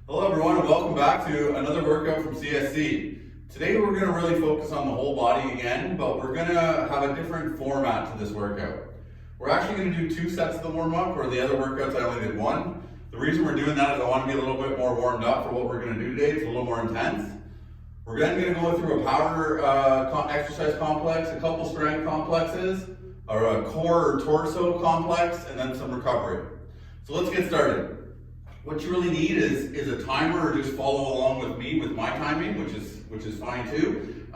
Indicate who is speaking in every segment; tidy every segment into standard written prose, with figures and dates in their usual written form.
Speaker 1: Hello everyone and welcome back to another workout from CSC. Today we're going to really focus on the whole body again, but we're going to have a different format to this workout. We're actually going to do 2 sets of the warm-up, where the other workouts I only did 1. The reason we're doing that is I want to be a little bit more warmed up for what we're going to do today. It's a little more intense. We're then going to go through a power exercise complex, a couple strength complexes, or a core or torso complex, and then some recovery. So let's get started. What you really need is a timer, or just follow along with me with my timing, which is fine too.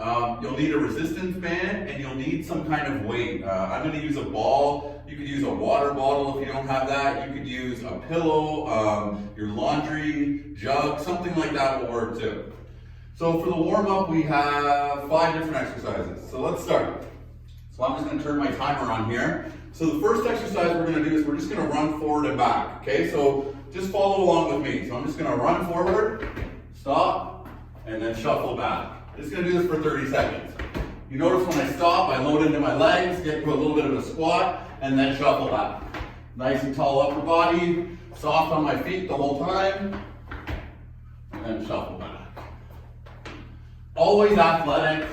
Speaker 1: You'll need a resistance band, and you'll need some kind of weight. I'm going to use a ball. You could use a water bottle if you don't have that. You could use a pillow, your laundry jug, something like that will work too. So for the warm-up, we have 5 different exercises. So let's start. So I'm just going to turn my timer on here. So the first exercise we're going to do is we're just going to run forward and back. Okay, so just follow along with me. So I'm just going to run forward, stop, and then shuffle back. Just going to do this for 30 seconds. You notice when I stop, I load into my legs, get to a little bit of a squat, and then shuffle back. Nice and tall upper body, soft on my feet the whole time, and then shuffle back. Always athletic,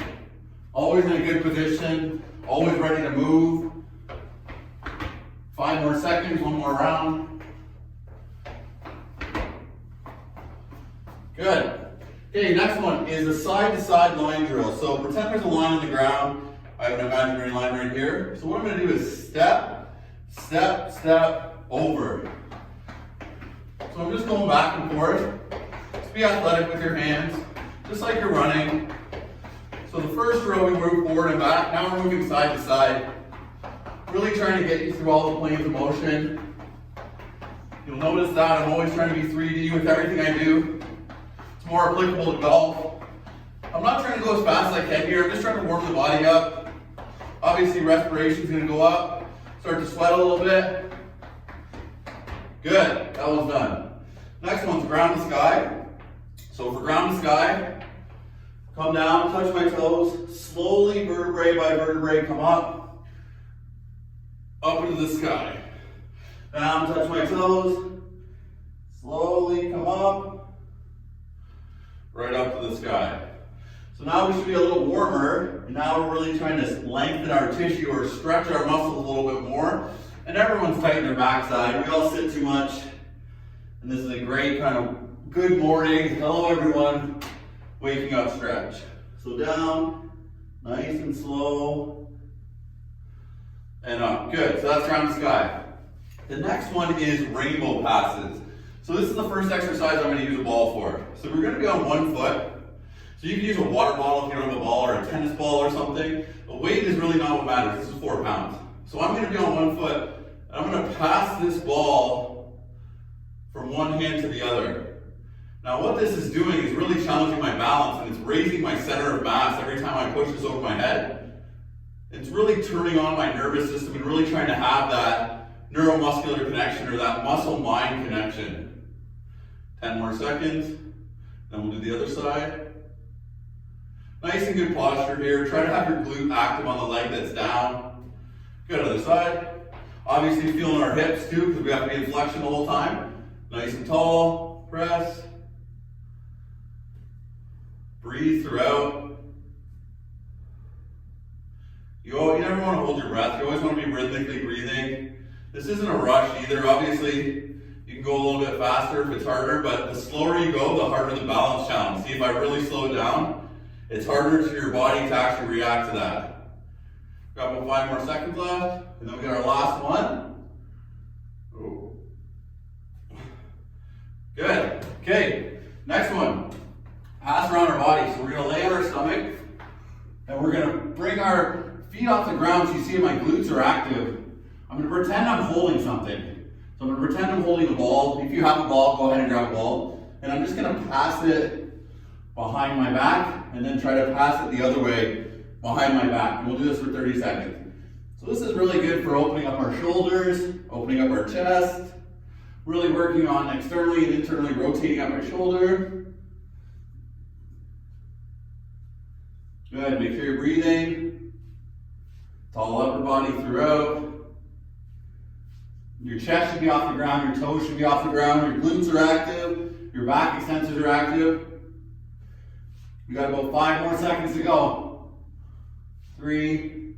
Speaker 1: always in a good position, always ready to move. 5 more seconds, 1 more round. Good. Okay, next one is a side-to-side line drill. So pretend there's a line on the ground. I have an imaginary line right here. So what I'm going to do is step, step, step, over. So I'm just going back and forth. Just be athletic with your hands, just like you're running. So the first row we move forward and back. Now we're moving side to side. Really trying to get you through all the planes of motion. You'll notice that I'm always trying to be 3D with everything I do. It's more applicable to golf. I'm not trying to go as fast as I can here. I'm just trying to warm the body up. Obviously respiration is going to go up. Start to sweat a little bit. Good, that one's done. Next one's ground to sky. So for ground to sky, come down, touch my toes, slowly vertebrae by vertebrae come up into the sky. Down, touch my toes, slowly come up, right up to the sky. So now we should be a little warmer, and now we're really trying to lengthen our tissue or stretch our muscles a little bit more. And everyone's tight in their backside. We all sit too much. And this is a great kind of good morning, hello everyone, waking up stretch. So down, nice and slow, and up. Good, so that's ground to sky. The next one is rainbow passes. So this is the first exercise I'm going to use a ball for. So we're going to be on 1 foot. So you can use a water bottle if you don't have a ball, or a tennis ball or something. The weight is really not what matters. This is 4 pounds. So I'm going to be on 1 foot, and I'm going to pass this ball from one hand to the other. Now what this is doing is really challenging my balance, and it's raising my center of mass every time I push this over my head. It's really turning on my nervous system and really trying to have that neuromuscular connection, or that muscle-mind connection. 10 more seconds, then we'll do the other side. Nice and good posture here. Try to have your glute active on the leg that's down. Good, other side. Obviously feeling our hips too, because we have to be in flexion the whole time. Nice and tall, press. Breathe throughout. You never want to hold your breath. You always want to be rhythmically breathing. This isn't a rush either. Obviously, you can go a little bit faster if it's harder, but the slower you go, the harder the balance challenge. See, if I really slow it down, it's harder for your body to actually react to that. Got about 5 more seconds left, and then we got our last one. Oh. Good. Okay, next one. Pass around our body. So we're going to lay on our stomach, and we're going to bring our feet off the ground so you see my glutes are active. I'm going to pretend I'm holding something. So I'm going to pretend I'm holding a ball. If you have a ball, go ahead and grab a ball. And I'm just going to pass it behind my back, and then try to pass it the other way behind my back. And we'll do this for 30 seconds. So this is really good for opening up our shoulders, opening up our chest, really working on externally and internally rotating up my shoulder. Good, make sure you're breathing. Tall upper body throughout. Your chest should be off the ground, your toes should be off the ground, your glutes are active, your back extensors are active. You got about 5 more seconds to go. 3,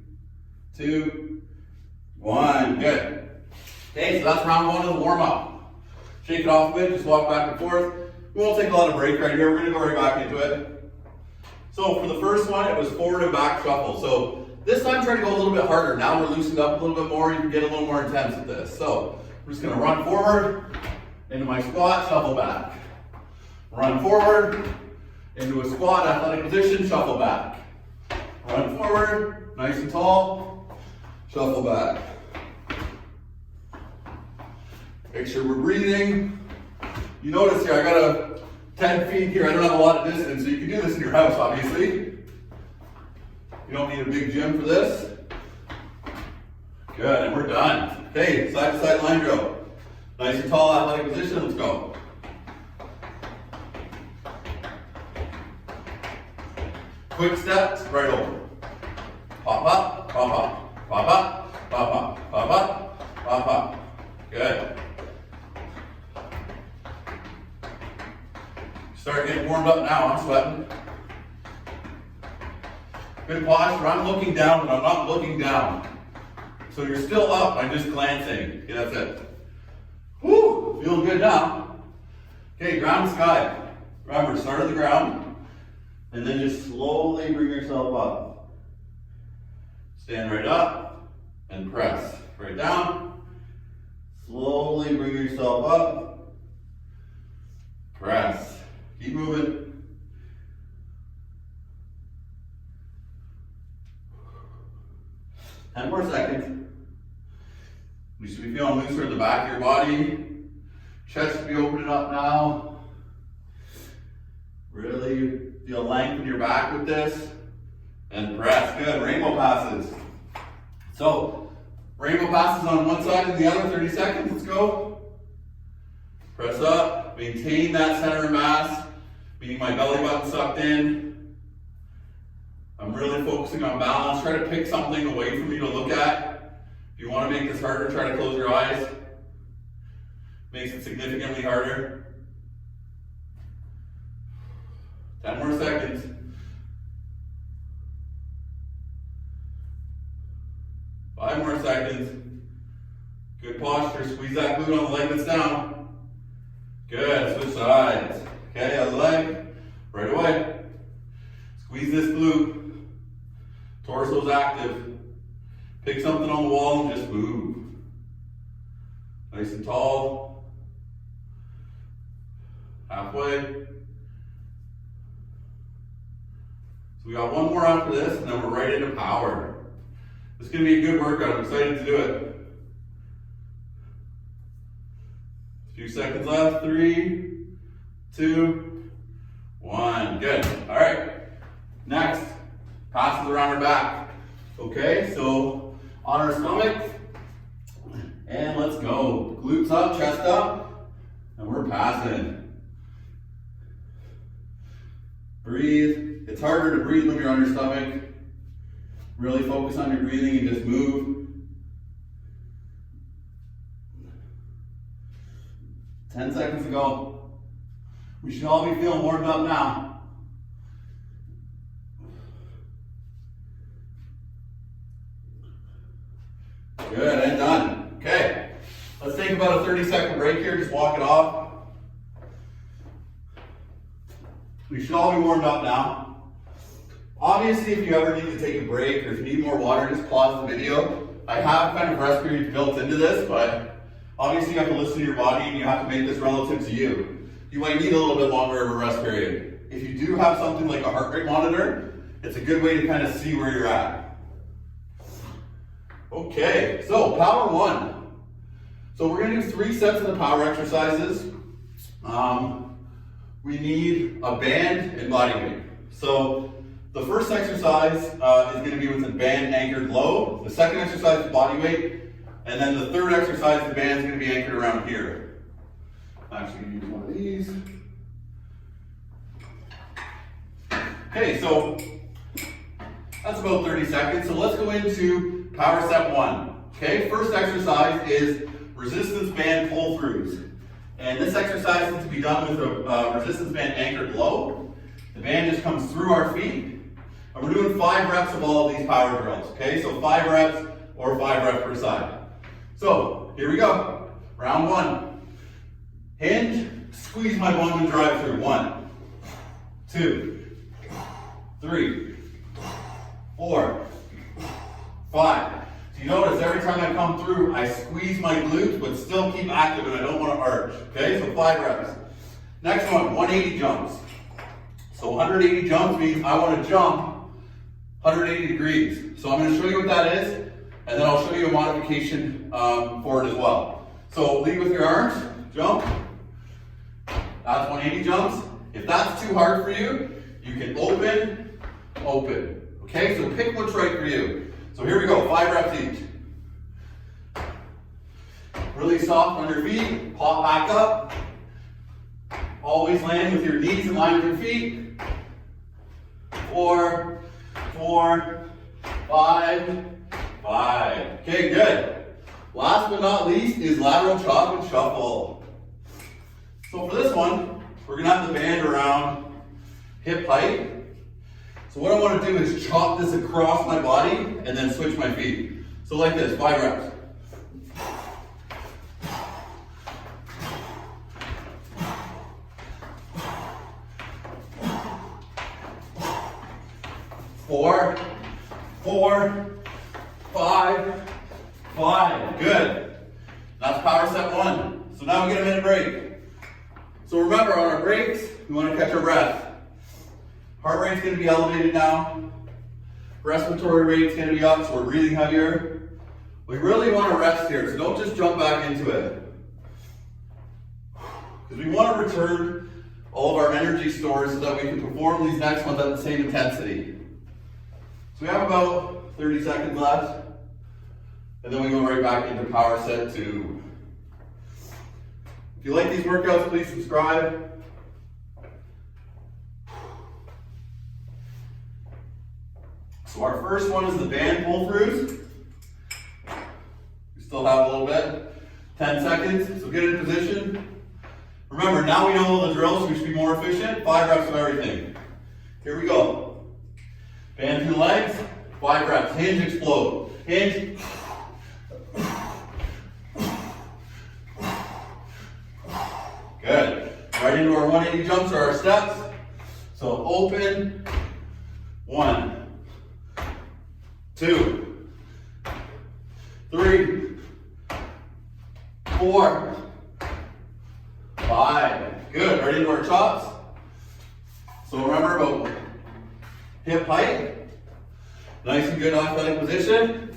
Speaker 1: 2, 1, good. Okay, so that's round 1 of the warm-up. Shake it off a bit, just walk back and forth. We won't take a lot of break right here, we're gonna go right back into it. So for the first one, it was forward and back shuffle. So this time try to go a little bit harder. Now we're loosened up a little bit more, you can get a little more intense with this. So we're just gonna run forward, into my squat, shuffle back. Run forward, into a squat, athletic position, shuffle back. Run forward, nice and tall, shuffle back. Make sure we're breathing. You notice here, I got a 10 feet here. I don't have a lot of distance, so you can do this in your house, obviously. You don't need a big gym for this. Good, and we're done. Okay, side to side line drill. Nice and tall, athletic position, let's go. Quick steps, right over. Pop up, pop up, pop up, pop up, pop up, pop up. Good. Start getting warmed up now, I'm sweating. Good posture, I'm looking down, but I'm not looking down. So you're still up, I'm just glancing. Okay, that's it. Woo, feeling good now. Okay, ground to sky. Remember, start at the ground, and then just slowly bring yourself up. Stand right up, and press. Right down. Slowly bring yourself up. Press. Keep moving. Ten more seconds. You should be feeling looser in the back of your body. Chest should be opening up now. Really feel length in your back with this. And press. Good. Rainbow passes. So, rainbow passes on one side and the other, 30 seconds. Let's go. Press up. Maintain that center of mass. Meaning my belly button sucked in. I'm really focusing on balance. Try to pick something away from you to look at. If you want to make this harder, try to close your eyes. Makes it significantly harder. 10 more seconds. Five more seconds. Good posture. Squeeze that glute on the leg that's down. Good. Switch sides. Okay, other leg. Right away. Squeeze this glute. Torso's active. Pick something on the wall and just move. Nice and tall. Halfway. So we got one more after this, and then we're right into power. This is going to be a good workout. I'm excited to do it. A few seconds left. 3, 2, 1. Good. All right. Next, passes around our back. Okay, so on our stomach, and let's go. Glutes up, chest up, and we're passing. Breathe. It's harder to breathe when you're on your stomach. Really focus on your breathing and just move. 10 seconds to go. We should all be feeling warmed up now. Good, and done. Okay, let's take about a 30-second break here. Just walk it off. We should all be warmed up now. Obviously, if you ever need to take a break or if you need more water, just pause the video. I have kind of rest periods built into this, but obviously you have to listen to your body and you have to make this relative to you. You might need a little bit longer of a rest period. If you do have something like a heart rate monitor, it's a good way to kind of see where you're at. Okay, so power 1. So we're going to do 3 sets of the power exercises. We need a band and body weight. So the first exercise is going to be with the band anchored low. The second exercise is body weight. And then the third exercise, the band is going to be anchored around here. I'm actually going to use one of these. Okay, so that's about 30 seconds. So let's go into power set 1. Okay, first exercise is resistance band pull-throughs. And this exercise is to be done with a resistance band anchored low. The band just comes through our feet. And we're doing 5 reps of all of these power drills, okay? So 5 reps or 5 reps per side. So here we go. Round 1. Hinge, squeeze my bum and drive through. 1, 2, 3, 4, 5. So you notice every time I come through, I squeeze my glutes, but still keep active and I don't want to arch. Okay, so 5 reps. Next one, 180 jumps. So 180 jumps means I want to jump 180 degrees. So I'm going to show you what that is, and then I'll show you a modification for it as well. So lead with your arms, jump. That's 180 jumps. If that's too hard for you, you can open, open. Okay, so pick what's right for you. So here we go, 5 reps each. Really soft on your feet, pop back up. Always land with your knees in line with your feet. 4, 4, 5, 5. Okay, good. Last but not least is lateral chop and shuffle. So for this one, we're gonna have the band around hip height. So what I want to do is chop this across my body and then switch my feet. So like this, 5 reps. 4, 4, 5, 5. Good. That's power set 1. So now we get a minute break. So remember, on our breaks, we want to catch our breath. Heart rate's going to be elevated now. Respiratory rate's going to be up, so we're breathing heavier. We really want to rest here, so don't just jump back into it. Because we want to return all of our energy stores so that we can perform these next ones at the same intensity. So we have about 30 seconds left, and then we go right back into power set 2. If you like these workouts, please subscribe. So our first one is the band pull-throughs. We still have a little bit. 10 seconds, so get in position. Remember, now we know all the drills, so we should be more efficient. 5 reps of everything. Here we go. Band through the legs, 5 reps. Hinge, explode. Hinge. Good. Right into our 180 jumps or our steps. So open. 1, 2, 3, 4, 5. Good. Right into our chops. So remember about hip height. Nice and good athletic position.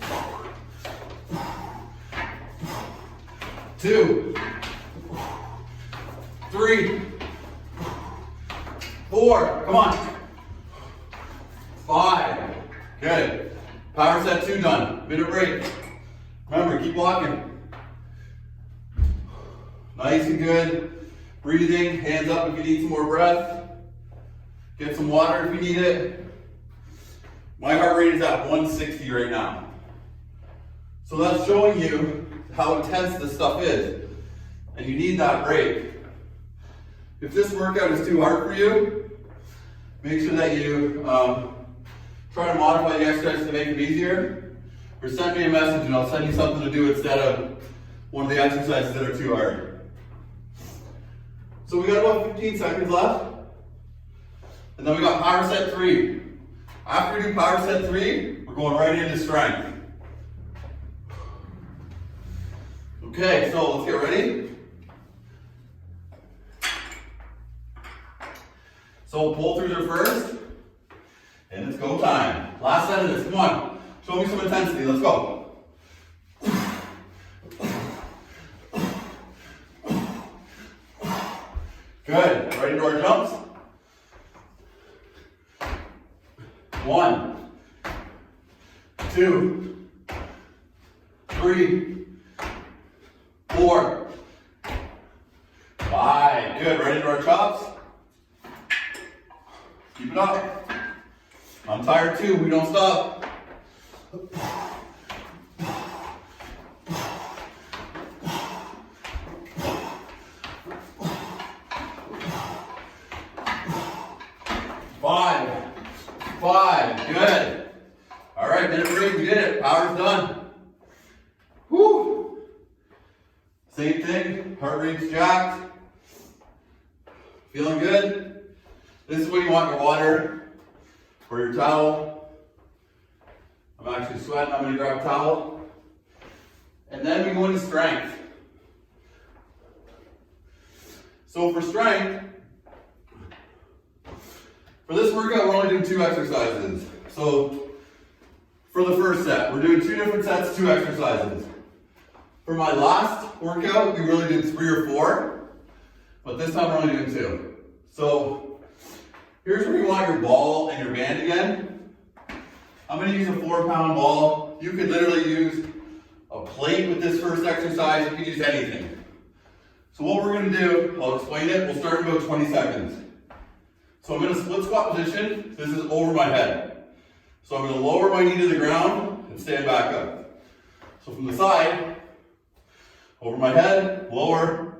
Speaker 1: 2, 3, 4. Come on. 5. Good. Power set 2 done. Minute break. Remember, keep walking. Nice and good. Breathing. Hands up if you need some more breath. Get some water if you need it. My heart rate is at 160 right now. So that's showing you how intense this stuff is. And you need that break. If this workout is too hard for you, make sure that you try to modify the exercise to make it easier, or send me a message and I'll send you something to do instead of one of the exercises that are too hard. So we got about 15 seconds left, and then we got power set 3. After we do power set 3, we're going right into strength. Okay, so let's get ready. So pull-throughs are first, and it's go time. Last set of this, come on. Show me some intensity, let's go. Good, right into our jumps. 1, 2, 3, 4, 5. Good, right into our chops. Keep it up. I'm tired too, we don't stop. 5. Good. All right, minute break. We did it. Power's done. Woo. Same thing. Heart rate's jacked. Feeling good? This is when you want your water or your towel. I'm actually sweating. I'm going to grab a towel. And then we go into strength. So for strength, for this workout, we're only doing 2 exercises. So for the first set, we're doing 2 different sets, 2 exercises. For my last workout, we really did 3 or 4, but this time we're only doing 2. So here's where you want your ball and your band again. I'm going to use a 4-pound ball. You could literally use a plate with this first exercise. You can use anything. So what we're going to do, I'll explain it. We'll start in about 20 seconds. So I'm going to split squat position. This is over my head. So I'm going to lower my knee to the ground and stand back up. So from the side, over my head, lower,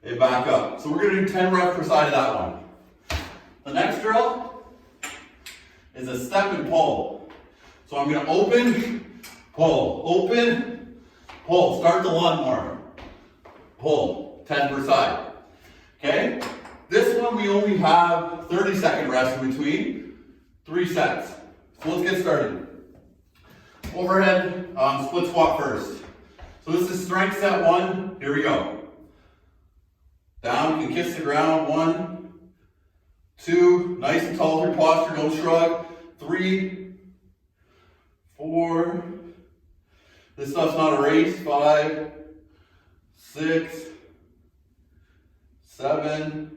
Speaker 1: and back up. So we're going to do 10 reps per side of that one. The next drill is a step and pull. So I'm going to open, pull, start the lunge more. Pull, 10 per side. Okay? This one we only have 30-second rest in between, 3 sets. So let's get started. Overhead split squat first. So this is strength set 1. Here we go. Down, you can kiss the ground. 1, 2, nice and tall through posture, don't shrug. 3, 4, this stuff's not a race. 5, 6, 7,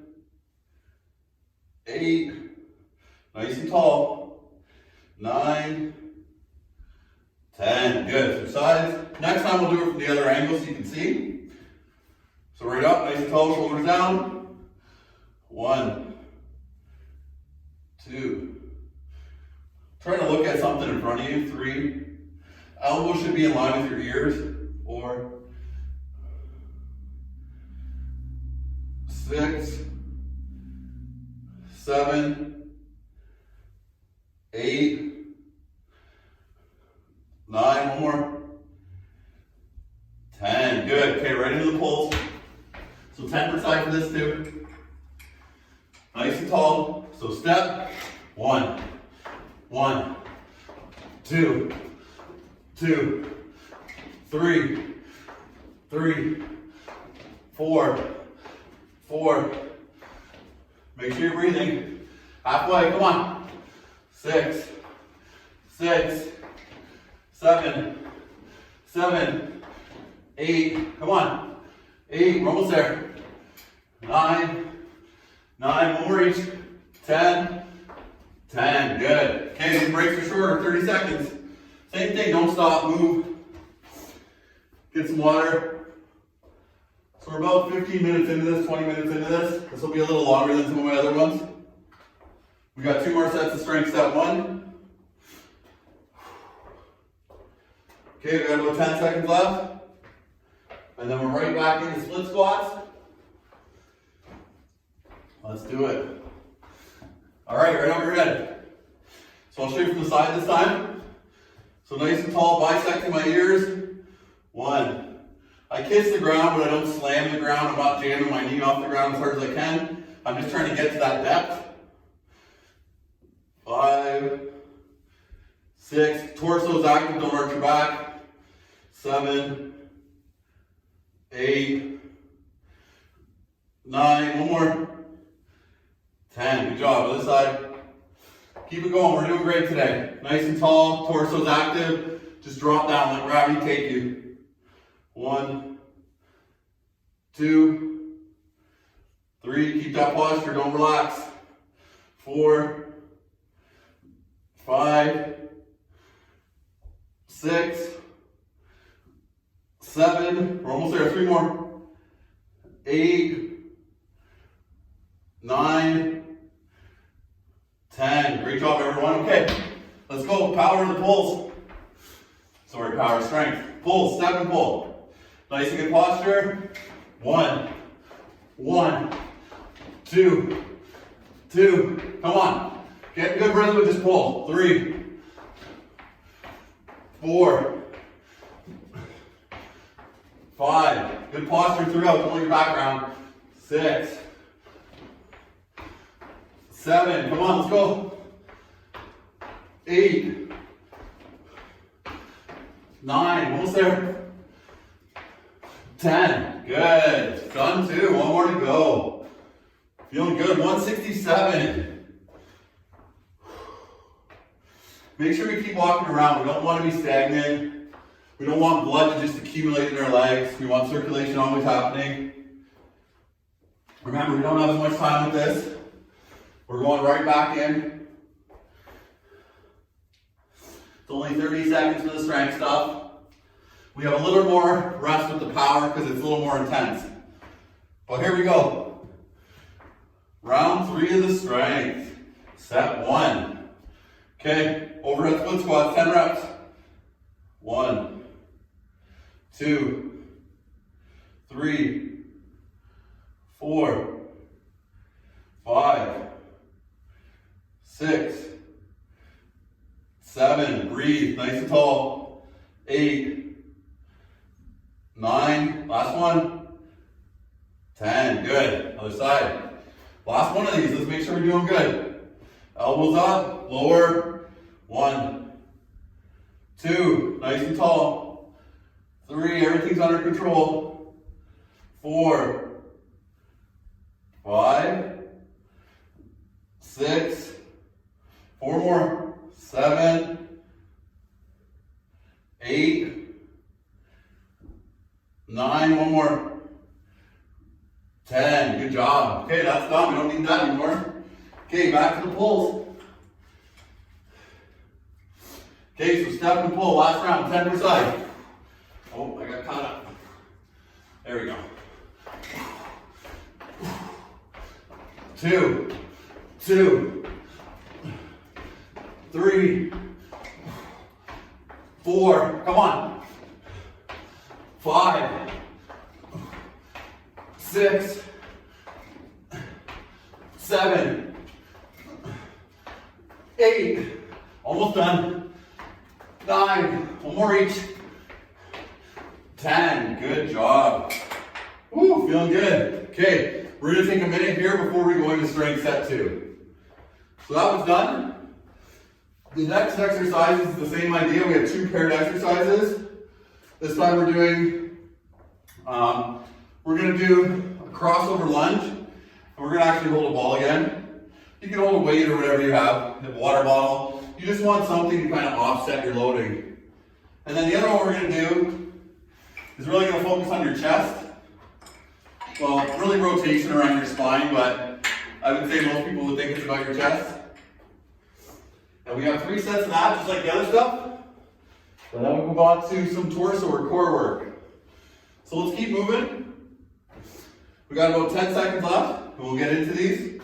Speaker 1: 8, nice and tall. 9, 10, good. Switch sides. Next time we'll do it from the other angle so you can see. So right up, nice and tall, shoulders down. 1, 2. Try to look at something in front of you. 3. Elbows should be in line with your ears. 4, 6, 7, 8, 9, one more. 10, good. Okay, right into the pulls. So 10 per side for this too. Nice and tall. So step, 1, 1, 2, 2, 3, 3, 4, 4. Make sure you're breathing. Halfway, come on. 6, 6, 7, 7, 8, come on. 8, we're almost there. 9, 9, one more each. 10, 10, good. Okay, these breaks are shorter, 30 seconds. Same thing, don't stop, move. Get some water. So we're about 15 minutes into this, 20 minutes into this. This will be a little longer than some of my other ones. We got 2 more sets of strength, set 1. Okay, we got about 10 seconds left. And then we're right back into split squats. Let's do it. All right, right on your head. So I'll show you from the side this time. So nice and tall, bisecting my ears. 1. I kiss the ground, but I don't slam the ground. I'm not jamming my knee off the ground as hard as I can. I'm just trying to get to that depth. 5, 6, torso's active, don't arch your back. 7, 8, 9, one more. 10, good job. Other side. Keep it going, we're doing great today. Nice and tall, torso's active. Just drop down, let gravity take you. 1, 2, 3, keep that posture, don't relax. 4, 5, 6, 7, we're almost there, 3 more. 8, 9, 10. Great job, everyone. Okay, let's go. Power in the pulls. Sorry, power, strength. Pull, step and pull. Nice and good posture. 1, 1, 2, 2. Come on. Get good rhythm and just pull. 3, 4, 5. Good posture throughout. Don't let your back down. 6, 7. Come on, let's go. 8, 9. Almost there. 10. Good. Done 2. One more to go. Feeling good. 167. Make sure we keep walking around. We don't want to be stagnant. We don't want blood to just accumulate in our legs. We want circulation always happening. Remember, we don't have as much time with this. We're going right back in. It's only 30 seconds for the strength stuff. We have a little more rest with the power because it's a little more intense. But here we go. Round 3 of the strength. Set 1. Okay, overhead split squats, 10 reps. 1, 2, 3, 4, 5, 6, 7. Breathe, nice and tall. 8, 9. Last one. 10. Good. Other side. Last one of these. Let's make sure we're doing good. Elbows up, lower. 1, 2, nice and tall. 3, everything's under control. 4, 5, 6, 4 more. 7, 8, 9, 1 more. 10, good job. Okay, that's done. We don't need that anymore. Okay, back to the pulls. Okay, so step and pull, last round, 10 per side. Oh, I got caught up. There we go. 2, 2, 3, 4, come on. 5, 6, 7, 8, almost done. 9, 1 more each. 10, good job. Woo, feeling good. Okay, we're gonna take a minute here before we go into strength set 2. So that was done. The next exercise is the same idea. We have 2 paired exercises. This time we're doing, we're gonna do a crossover lunge, and we're gonna actually hold a ball again. You can hold a weight or whatever you have, a water bottle. You just want something to kind of offset your loading. And then the other one we're going to do is really going to focus on your chest. Well, really rotation around your spine, but I would say most people would think it's about your chest. And we have 3 sets of that, just like the other stuff. But then we move on to some torso or core work. So let's keep moving. We got about 10 seconds left, and we'll get into these.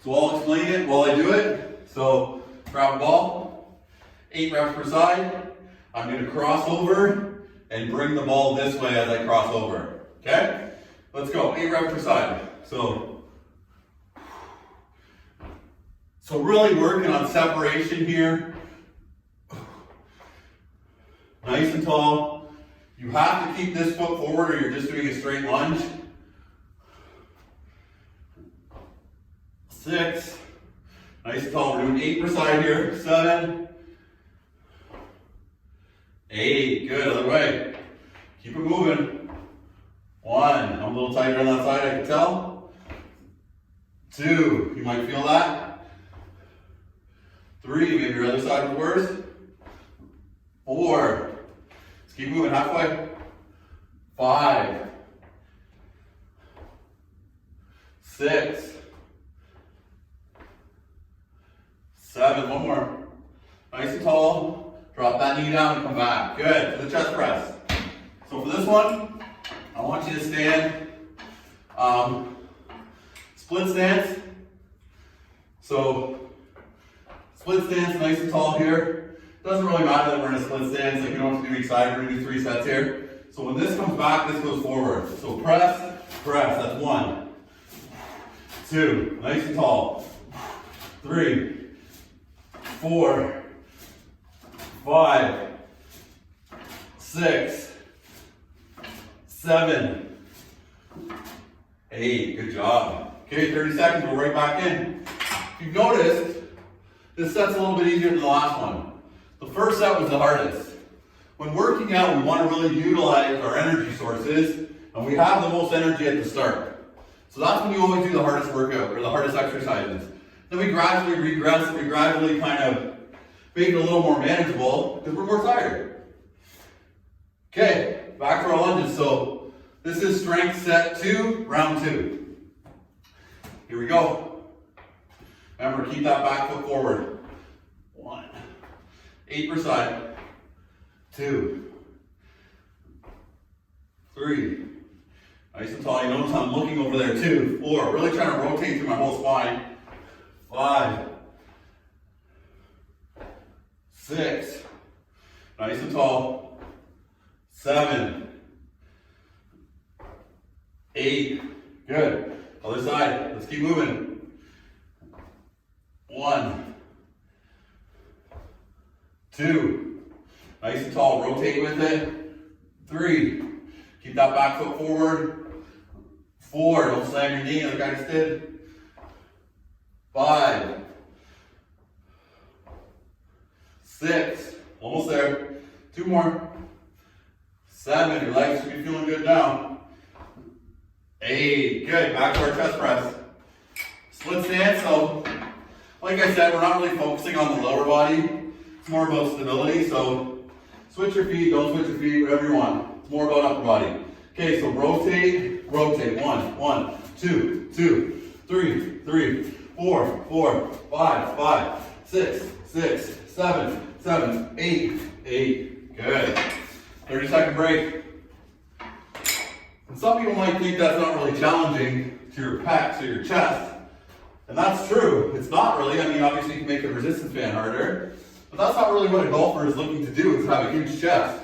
Speaker 1: So I'll explain it while I do it. So grab a ball, 8 reps per side. I'm going to cross over and bring the ball this way as I cross over. Okay? Let's go. 8 reps per side. So really working on separation here. Nice and tall. You have to keep this foot forward or you're just doing a straight lunge. 6. Nice and tall. We're doing 8 per side here. 7. 8. Good. Other way. Keep it moving. 1. I'm a little tighter on that side, I can tell. 2. You might feel that. 3. Maybe your other side was worse. 4. Let's keep moving halfway. 5. 6. 7. One more. Nice and tall. Drop that knee down and come back. Good. To the chest press. So for this one, I want you to stand split stance. So split stance, nice and tall here. Doesn't really matter that we're in a split stance. Like you don't have to do each side. We're going to do 3 sets here. So when this comes back, this goes forward. So press, press. That's 1, 2. Nice and tall. 3, 4, 5, 6, 7, 8. Good job. Okay, 30 seconds, we'll right back in. If you've noticed, this set's a little bit easier than the last one. The first set was the hardest. When working out, we want to really utilize our energy sources, and we have the most energy at the start. So that's when you always do the hardest workout, or the hardest exercises. Then we gradually regress, and we gradually kind of make it a little more manageable, because we're more tired. Okay, back to our lunges. So this is strength set 2, round 2. Here we go. Remember, keep that back foot forward. 1, 8 per side. 2, 3. Nice and tall. You notice I'm looking over there too. 4. Really trying to rotate through my whole spine. 5, 6. Nice and tall. 7, 8. Good. Other side. Let's keep moving. 1, 2. Nice and tall. Rotate with it. 3. Keep that back foot forward. 4. Don't slam your knee like I just did. 5, 6. Almost there. 2 more. 7. Your legs should be feeling good now. 8. Good. Back to our chest press. Split stance. So, like I said, we're not really focusing on the lower body. It's more about stability. So, switch your feet, don't switch your feet, whatever you want. It's more about upper body. Okay, so rotate, rotate. 1, 2, 2, 3, 3, 4, 5, 5, 6, 7, 8. Good. 30-second break. And some people might think that's not really challenging to your pecs or your chest. And that's true. It's not really. I mean, obviously you can make a resistance band harder. But that's not really what a golfer is looking to do, is have a huge chest.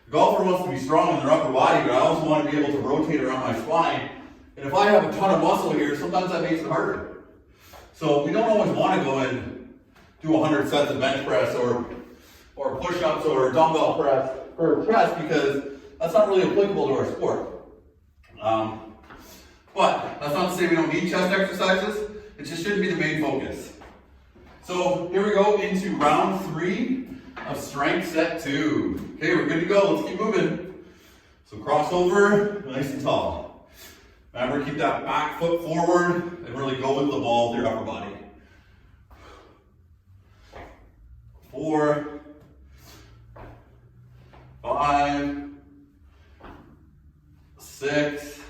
Speaker 1: The golfer wants to be strong in their upper body, but I also want to be able to rotate around my spine. And if I have a ton of muscle here, sometimes that makes it harder. So we don't always want to go and do 100 sets of bench press or push-ups or dumbbell press for chest, because that's not really applicable to our sport. But that's not to say we don't need chest exercises. It just shouldn't be the main focus. So here we go into round 3 of strength set 2. Okay, we're good to go. Let's keep moving. So crossover, nice and tall. Remember, keep that back foot forward and really go with the ball with your upper body. 4, 5, 6,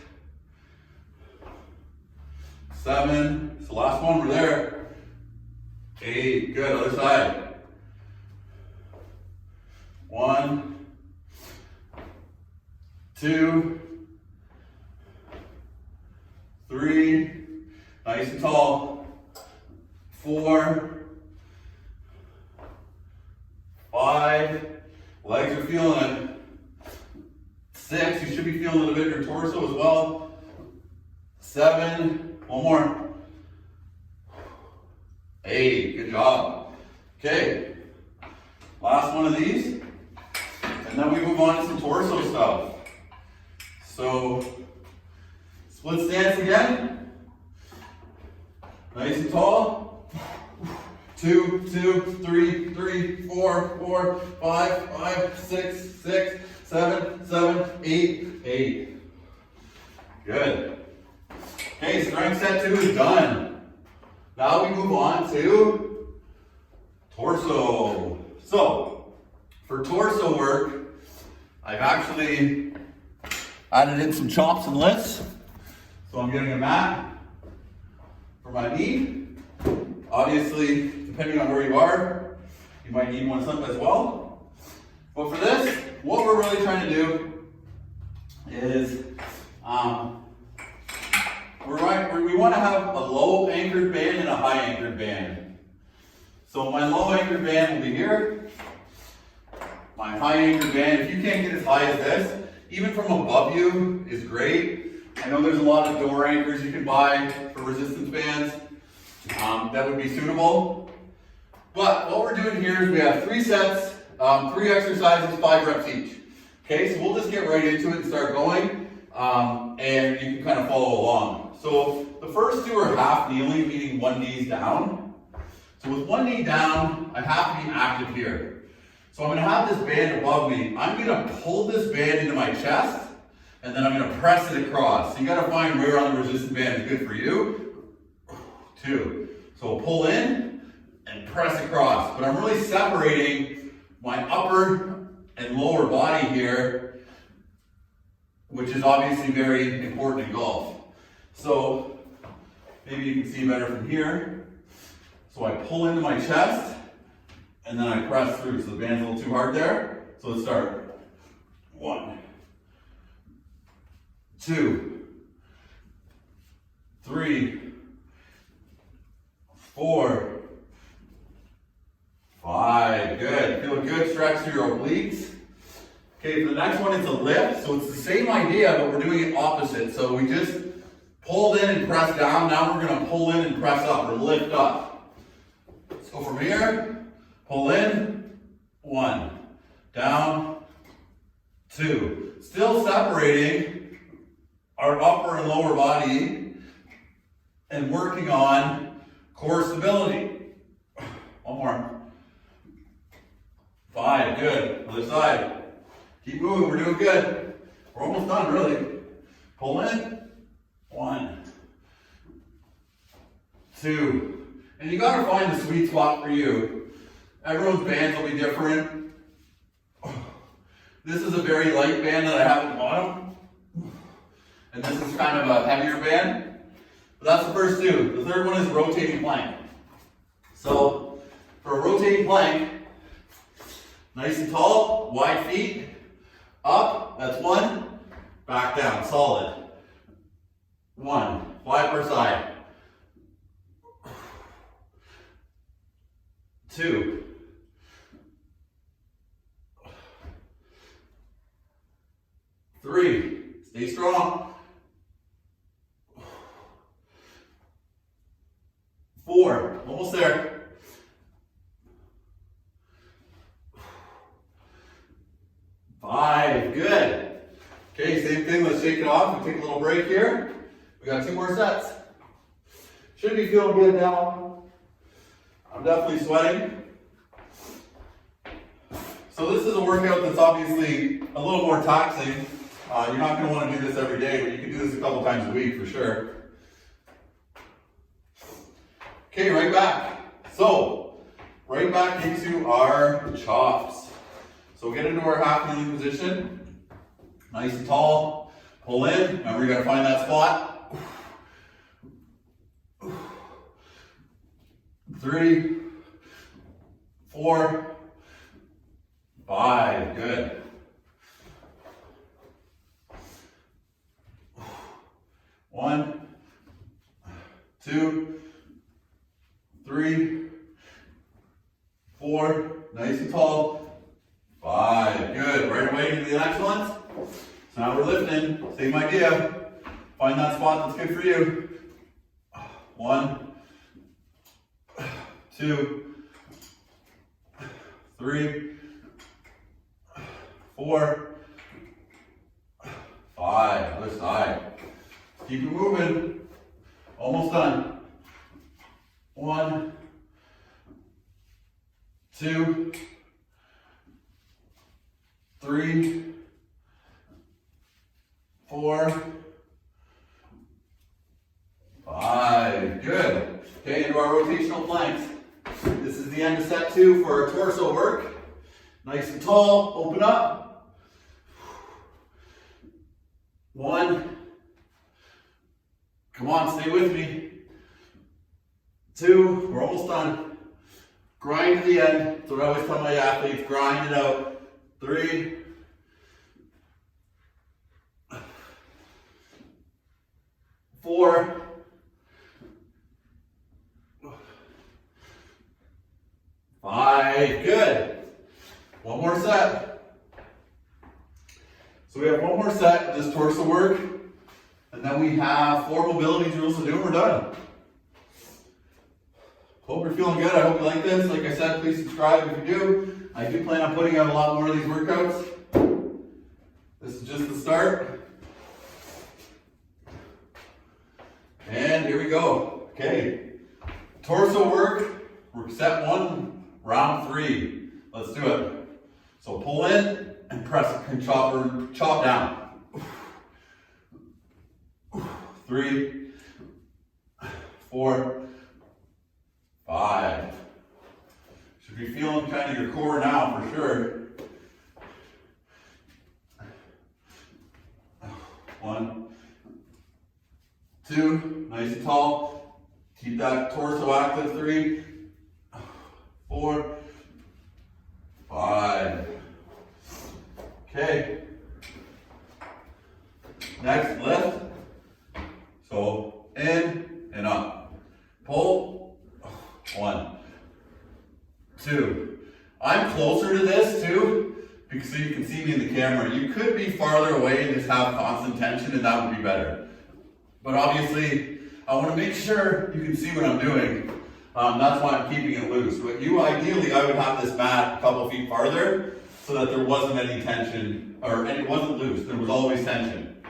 Speaker 1: 7. It's the last one. We're there. 8. Good. Other side. 1, 2, 3. Nice and tall. 4, 5. Legs are feeling it. 6. You should be feeling a little bit in your torso as well. 7. One more. 8. Good job. Okay. Last one of these. And then we move on to some torso stuff. So, split stance again. Nice and tall. 2, 3, 3, 4, 5, 6, 7, 8. Good. Okay, strength set 2 is done. Now we move on to torso. So, for torso work, I've actually added in some chops and lifts. So I'm getting a mat for my knee. Obviously, depending on where you are, you might need one as well. But for this, what we're really trying to do is we want to have a low anchored band and a high anchored band. So my low anchored band will be here. My high anchored band, if you can't get as high as this, even from above you is great. I know there's a lot of door anchors you can buy for resistance bands. that would be suitable. But what we're doing here is we have 3 sets, 3 exercises, 5 reps each. Okay, so we'll just get right into it and start going, and you can kind of follow along. So the first 2 are half kneeling, meaning one knee's down. So with one knee down, I have to be active here. So I'm going to have this band above me. I'm going to pull this band into my chest, and then I'm going to press it across. So you got to find where on the resistance band is good for you. 2. So pull in and press across. But I'm really separating my upper and lower body here, which is obviously very important in golf. So maybe you can see better from here. So I pull into my chest, and then I press through. So the band's a little too hard there. So let's start. 1, 2, 3, 4, 5. Good. Feel a good stretch through your obliques. Okay, for the next one, it's a lift. So it's the same idea, but we're doing it opposite. So we just pulled in and pressed down. Now we're going to pull in and press up, or lift up. So from here, pull in, 1, down, 2. Still separating our upper and lower body and working on core stability. 1 more. 5, good. Other side. Keep moving, we're doing good. We're almost done, really. Pull in, 1, 2. And you gotta find the sweet spot for you. Everyone's bands will be different. This is a very light band that I have at the bottom. And this is kind of a heavier band. But that's the first 2. The third one is rotating plank. So, for a rotating plank, nice and tall, wide feet, up, that's 1, back down, solid. 1, 5 per side. 2. 3, stay strong. 4, almost there. 5, good. Okay, same thing, let's shake it off. We take a little break here. We got 2 more sets. Should be feeling good now. I'm definitely sweating. So this is a workout that's obviously a little more taxing. You're not going to want to do this every day, but you can do this a couple times a week for sure. Okay, right back. So, right back into our chops. So get into our half kneeling position. Nice and tall. Pull in. Remember, you got to find that spot. 3, 4, 5. Good. 1, 2, 3, 4. Nice and tall. 5. Good. Right away into the next ones. So now we're lifting. Same idea. Find that spot that's good for you. 1, 2, 3, 4, 5. Other side. Keep it moving. Almost done. 1, 2, 3, 4, 5. Good. Okay, into our rotational planks. This is the end of set 2 for our torso work. Nice and tall. Open up. 1. Come on, stay with me. 2. We're almost done. Grind to the end. That's what I always tell my athletes. Grind it out. 3. 4. 5. Good. One more set. So we have one more set of this torso work, and then we have 4 mobility drills to do and we're done. Hope you're feeling good. I hope you like this. Like I said, please subscribe if you do. I do plan on putting out a lot more of these workouts. This is just the start. And here we go. Okay. Torso work. We're set 1, round 3. Let's do it. So pull in and press and chop down. 3, 4, 5. Should be feeling kind of your core now for sure. 1, 2, nice and tall. Keep that torso active. 3, 4, 5. Okay. Next, lift. So in and up. Pull. 1, 2. I'm closer to this too, because so you can see me in the camera. You could be farther away and just have constant tension, and that would be better. But obviously, I want to make sure you can see what I'm doing. That's why I'm keeping it loose. But ideally, I would have this mat a couple feet farther so that there wasn't any tension, and it wasn't loose. There was always tension.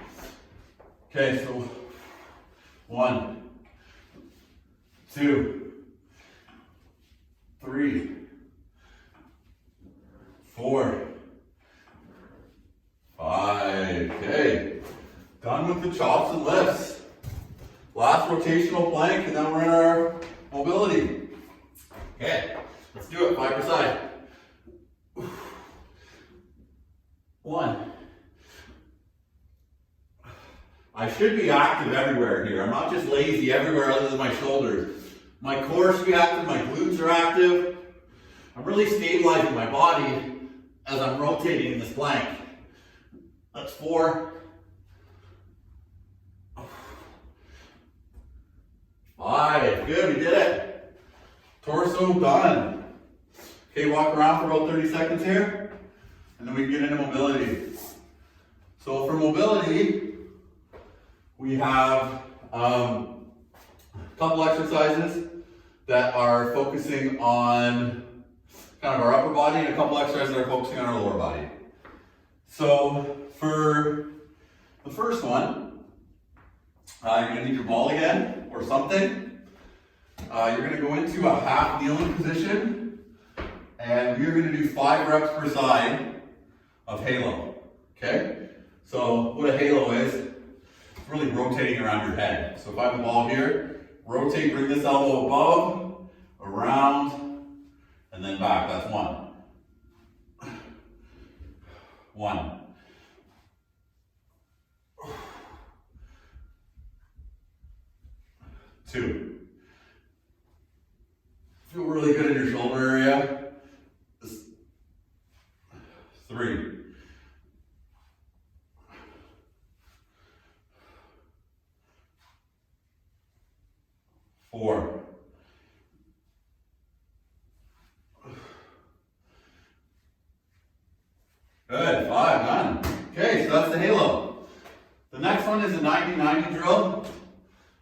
Speaker 1: Okay, so 1, 2, 3, 4, 5. Okay, done with the chops and lifts. Last rotational plank, and then we're in our mobility. Okay, let's do it 5 per side. 1. I should be active everywhere here. I'm not just lazy everywhere other than my shoulders. My core should be active, my glutes are active. I'm really stabilizing my body as I'm rotating in this plank. That's 4. 5. Good, we did it. Torso done. Okay, walk around for about 30 seconds here, and then we can get into mobility. So for mobility, we have a couple exercises that are focusing on kind of our upper body, and a couple exercises that are focusing on our lower body. So for the first one, you're going to need your ball again or something. You're going to go into a half kneeling position, and you're going to do 5 reps per side of halo. Okay? So what a halo is, it's really rotating around your head. So if I have a ball here, rotate, bring this elbow above, around, and then back. That's 1. 1. 2. Feel really good in your shoulder area. 3. 4. 5, done. Okay, so that's the halo. The next one is a 90-90 drill.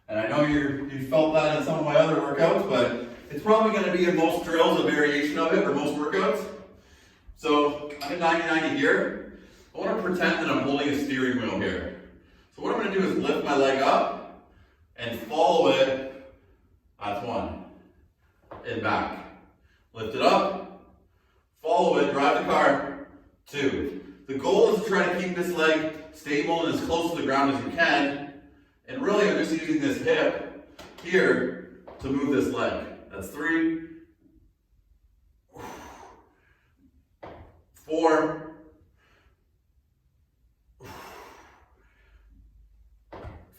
Speaker 1: And I know you felt that in some of my other workouts, but it's probably going to be in most drills a variation of it, or most workouts. So I'm in 90-90 here. I want to pretend that I'm holding a steering wheel here. So what I'm going to do is lift my leg up and follow it. That's 1. And back. Lift it up, follow it, drive the car. 2. The goal is to try to keep this leg stable and as close to the ground as you can. And really, I'm just using this hip here to move this leg. That's 3, 4,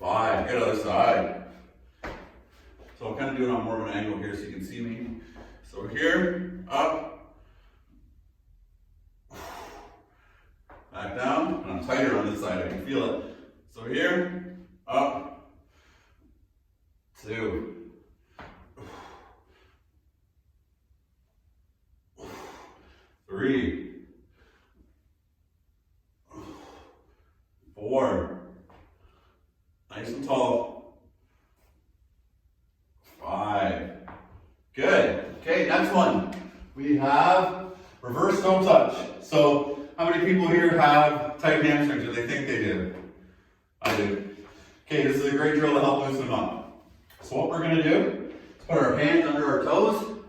Speaker 1: 5. Good, other side. So I'm kind of doing it on more of an angle here so you can see me. So here, up, back down, and I'm tighter on this side, I can feel it. So here, up, 2, 3, 4, nice and tall, 5, good. Reverse toe touch. So how many people here have tight hamstrings, or they think they do? I do. Okay, this is a great drill to help loosen them up. So what we're gonna do is put our hands under our toes,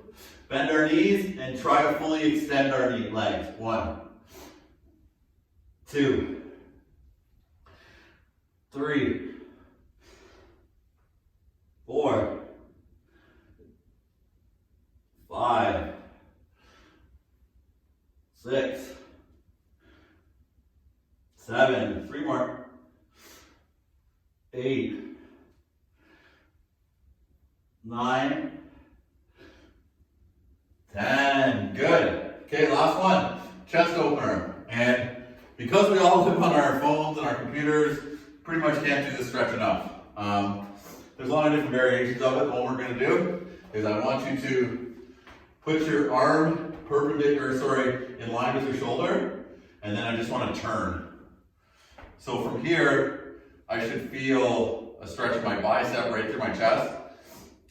Speaker 1: bend our knees, and try to fully extend our legs. 1, 2, 3, 4, 5, 6, 7, 3 more, 8, 9, 10. Good. Okay, last one. Chest opener. And because we all live on our phones and our computers, pretty much can't do this stretch enough. There's a lot of different variations of it. What we're going to do is I want you to put your arm in line with your shoulder, and then I just want to turn. So from here, I should feel a stretch of my bicep right through my chest,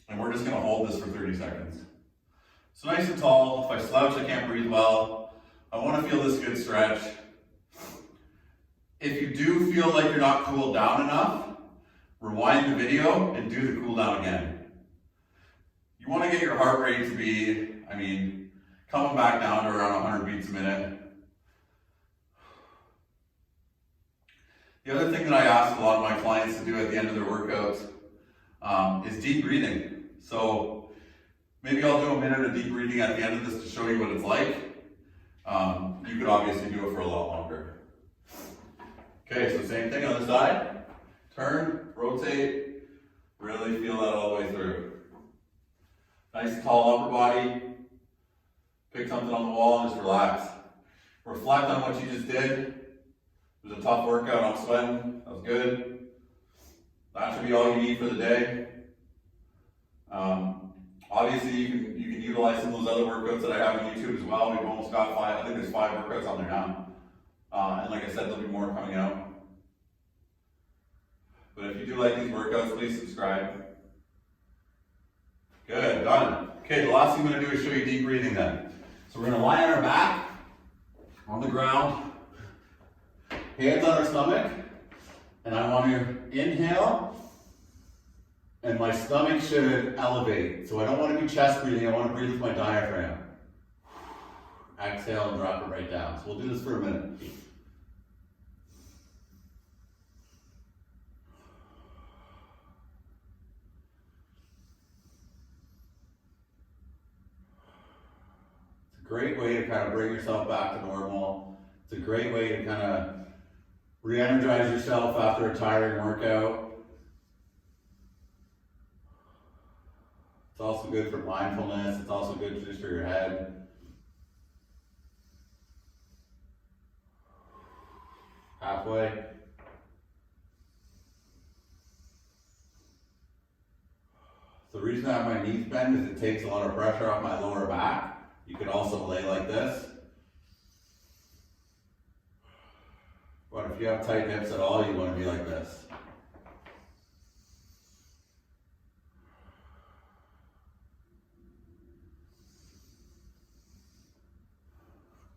Speaker 1: and we're just going to hold this for 30 seconds. So nice and tall. If I slouch, I can't breathe well. I want to feel this good stretch. If you do feel like you're not cooled down enough, rewind the video and do the cool down again. You want to get your heart rate to be, coming back down to around 100 beats a minute. The other thing that I ask a lot of my clients to do at the end of their workouts is deep breathing. So maybe I'll do a minute of deep breathing at the end of this to show you what it's like. You could obviously do it for a lot longer. Okay, so same thing on the side. Turn, rotate, really feel that all the way through. Nice tall upper body. Pick something on the wall and just relax. Reflect on what you just did. It was a tough workout, I'm sweating, that was good. That should be all you need for the day. Obviously you can utilize some of those other workouts that I have on YouTube as well. We've almost got 5, I think there's 5 workouts on there now. And like I said, there'll be more coming out. But if you do like these workouts, please subscribe. Good, done. Okay, the last thing I'm going to do is show you deep breathing then. So we're going to lie on our back, on the ground, hands on our stomach, and I want to inhale, and my stomach should elevate. So I don't want to do chest breathing, I want to breathe with my diaphragm. Exhale and drop it right down. So we'll do this for a minute. Great way to kind of bring yourself back to normal. It's a great way to kind of re-energize yourself after a tiring workout. It's also good for mindfulness. It's also good just for your head. Halfway. The reason I have my knees bent is it takes a lot of pressure off my lower back. You could also lay like this. But if you have tight hips at all, you want to be like this.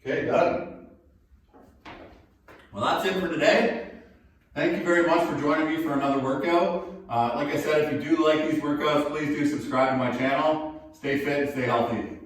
Speaker 1: Okay, done. Well, that's it for today. Thank you very much for joining me for another workout. Like I said, if you do like these workouts, please do subscribe to my channel. Stay fit and stay healthy.